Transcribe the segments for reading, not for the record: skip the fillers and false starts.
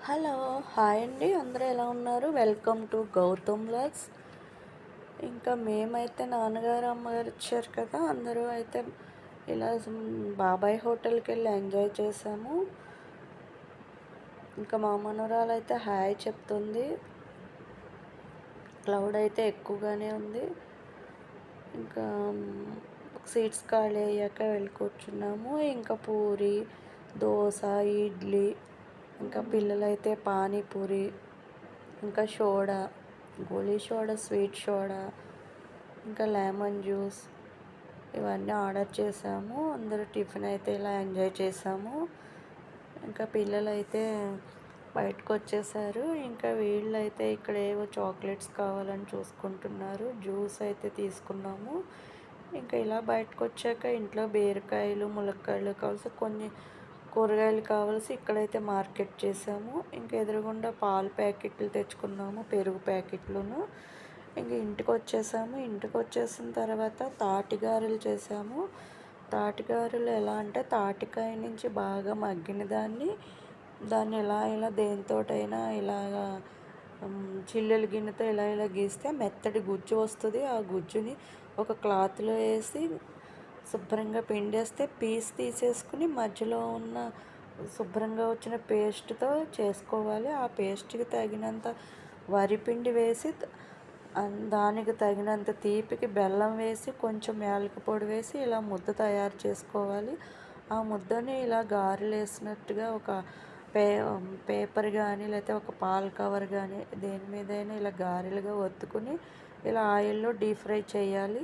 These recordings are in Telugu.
హలో! హాయ్ అండి. అందరూ ఎలా ఉన్నారు? Welcome to Gautam vlogs. ఇంకా మేమైతే నాన్నగారు, అమ్మగారు వచ్చారు కదా! అందరూ అయితే ఇలా బాబాయ్ హోటల్‌కెళ్ళి ఎంజాయ్ చేశాము. ఇంకా మా మనవరాలైతే హాయ్ చెప్తుంది. క్లౌడ్ అయితే ఎక్కువగానే ఉంది. ఇంకా సీట్స్ ఖాళీ అయ్యాక వెళ్ళి కూర్చున్నాము. ఇంకా పూరి, దోస, ఇడ్లీ, ఇంకా పిల్లలైతే పానీపూరి, ఇంకా సోడా, గోలీ సోడా, స్వీట్ సోడా, ఇంకా లెమన్ జ్యూస్ ఇవన్నీ ఆర్డర్ చేసాము. అందరూ టిఫిన్ అయితే ఇలా ఎంజాయ్ చేసాము. ఇంకా పిల్లలైతే బయటకు వచ్చేసారు. ఇంకా వీళ్ళైతే ఇక్కడ ఏవో చాక్లెట్స్ కావాలని చూసుకుంటున్నారు. జ్యూస్ అయితే తీసుకున్నాము. ఇంకా ఇలా బయటకు వచ్చాక ఇంట్లో బీరకాయలు, ములక్కాయలు కావాల్సి కొన్ని కూరగాయలు కావాల్సి ఇక్కడైతే మార్కెట్ చేసాము. ఇంక ఎదురుగుండా పాల ప్యాకెట్లు తెచ్చుకున్నాము, పెరుగు ప్యాకెట్లును. ఇంక ఇంటికి వచ్చేసాము. ఇంటికి వచ్చేసిన తర్వాత తాటిగారెలు చేసాము. తాటిగారెలు ఎలా అంటే తాటికాయ నుంచి బాగా మగ్గిన దాన్ని ఇలా దేనితోటైనా ఇలాగా చిల్లుల గిన్నెతో ఇలా గీస్తే మెత్తటి గుజ్జు వస్తుంది. ఆ గుజ్జుని ఒక క్లాత్లో వేసి శుభ్రంగా పిండేస్తే పీస్ తీసేసుకుని మధ్యలో ఉన్న శుభ్రంగా వచ్చిన పేస్ట్తో చేసుకోవాలి. ఆ పేస్ట్కి తగినంత వరిపిండి వేసి దానికి తగినంత తీపికి బెల్లం వేసి కొంచెం యాలక పొడి వేసి ఇలా ముద్ద తయారు చేసుకోవాలి. ఆ ముద్దని ఇలా గారెలు వేసినట్టుగా ఒక పేపర్ కానీ లేకపోతే ఒక పాల కవర్ కానీ దేని మీదైనా ఇలా గారెలుగా ఒత్తుకుని ఇలా ఆయిల్లో డీప్ ఫ్రై చేయాలి.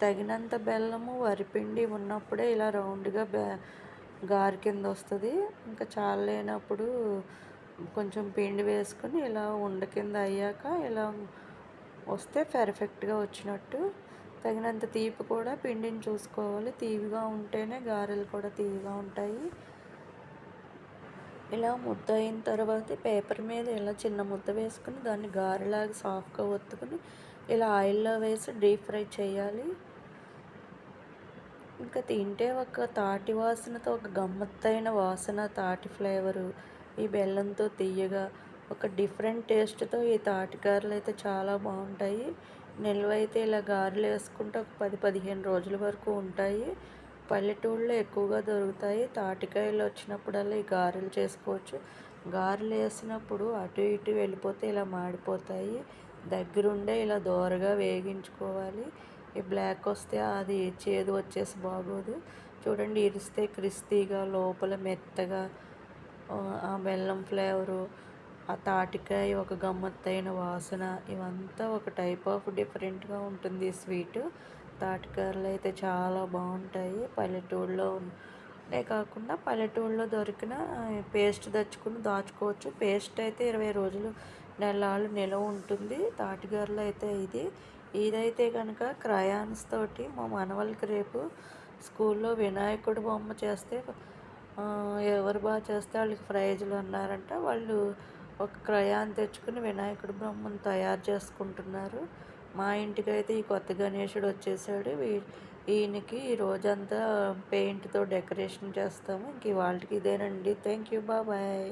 తగినంత బెల్లము, వరిపిండి ఉన్నప్పుడే ఇలా రౌండ్గా గారె కింద వస్తుంది. ఇంకా చాలలేనప్పుడు కొంచెం పిండి వేసుకుని ఇలా ఉండ కింద అయ్యాక ఇలా వస్తే పర్ఫెక్ట్గా వచ్చినట్టు. తగినంత తీపి కూడా పిండిని చూసుకోవాలి. తీపిగా ఉంటేనే గారెలు కూడా తీపిగా ఉంటాయి. ఇలా ముద్ద అయిన తర్వాత పేపర్ మీద ఇలా చిన్న ముద్ద వేసుకుని దాన్ని గారెలాగా సాఫ్ట్గా ఒత్తుకుని ఇలా ఆయిల్లో వేసి డీప్ ఫ్రై చేయాలి. ఇంకా తింటే ఒక తాటి వాసనతో ఒక గమ్మత్తైన వాసన, తాటి ఫ్లేవరు, ఈ బెల్లంతో తియ్యగా ఒక డిఫరెంట్ టేస్ట్తో ఈ తాటిగారెలు అయితే చాలా బాగుంటాయి. నిల్వ అయితే ఇలా గారెలు వేసుకుంటే ఒక 10-15 రోజుల వరకు ఉంటాయి. పల్లెటూళ్ళలో ఎక్కువగా దొరుకుతాయి. తాటికాయలు వచ్చినప్పుడల్లా ఈ గారెలు చేసుకోవచ్చు. గారెలు వేసినప్పుడు అటు ఇటు వెళ్ళిపోతే ఇలా మాడిపోతాయి. దగ్గరుండే ఇలా దోరగా వేగించుకోవాలి. ఈ బ్లాక్ వస్తే అది చేదు వచ్చేసి బాగోదు. చూడండి, ఇరిస్తే క్రిస్పీగా లోపల మెత్తగా ఆ బెల్లం ఫ్లేవరు, ఆ తాటికాయ ఒక గమ్మత్తైన వాసన, ఇవంతా ఒక టైప్ ఆఫ్ డిఫరెంట్గా ఉంటుంది ఈ స్వీటు. తాటికాయలు అయితే చాలా బాగుంటాయి. కాకుండా పల్లెటూళ్ళలో దొరికిన పేస్ట్ తెచ్చుకుని దాచుకోవచ్చు. పేస్ట్ అయితే 20 రోజులు నెలలు నిలవ ఉంటుంది. తాటిగారెలు అయితే ఇదైతే కనుక క్రయాన్స్ తోటి మా మనవళ్ళకి రేపు స్కూల్లో వినాయకుడి బొమ్మ చేస్తే ఎవరు బాగా చేస్తే వాళ్ళకి ప్రైజులు అన్నారంట. వాళ్ళు ఒక క్రయాన్ తెచ్చుకుని వినాయకుడి బొమ్మను తయారు చేసుకుంటున్నారు. మా ఇంటికైతే ఈ కొత్త గణేశుడు వచ్చేసాడు. ఈయనకి ఈ రోజంతా పెయింట్తో డెకరేషన్ చేస్తాము. ఇంక ఇవాళకి ఇదేనండి. Thank you. బాయ్.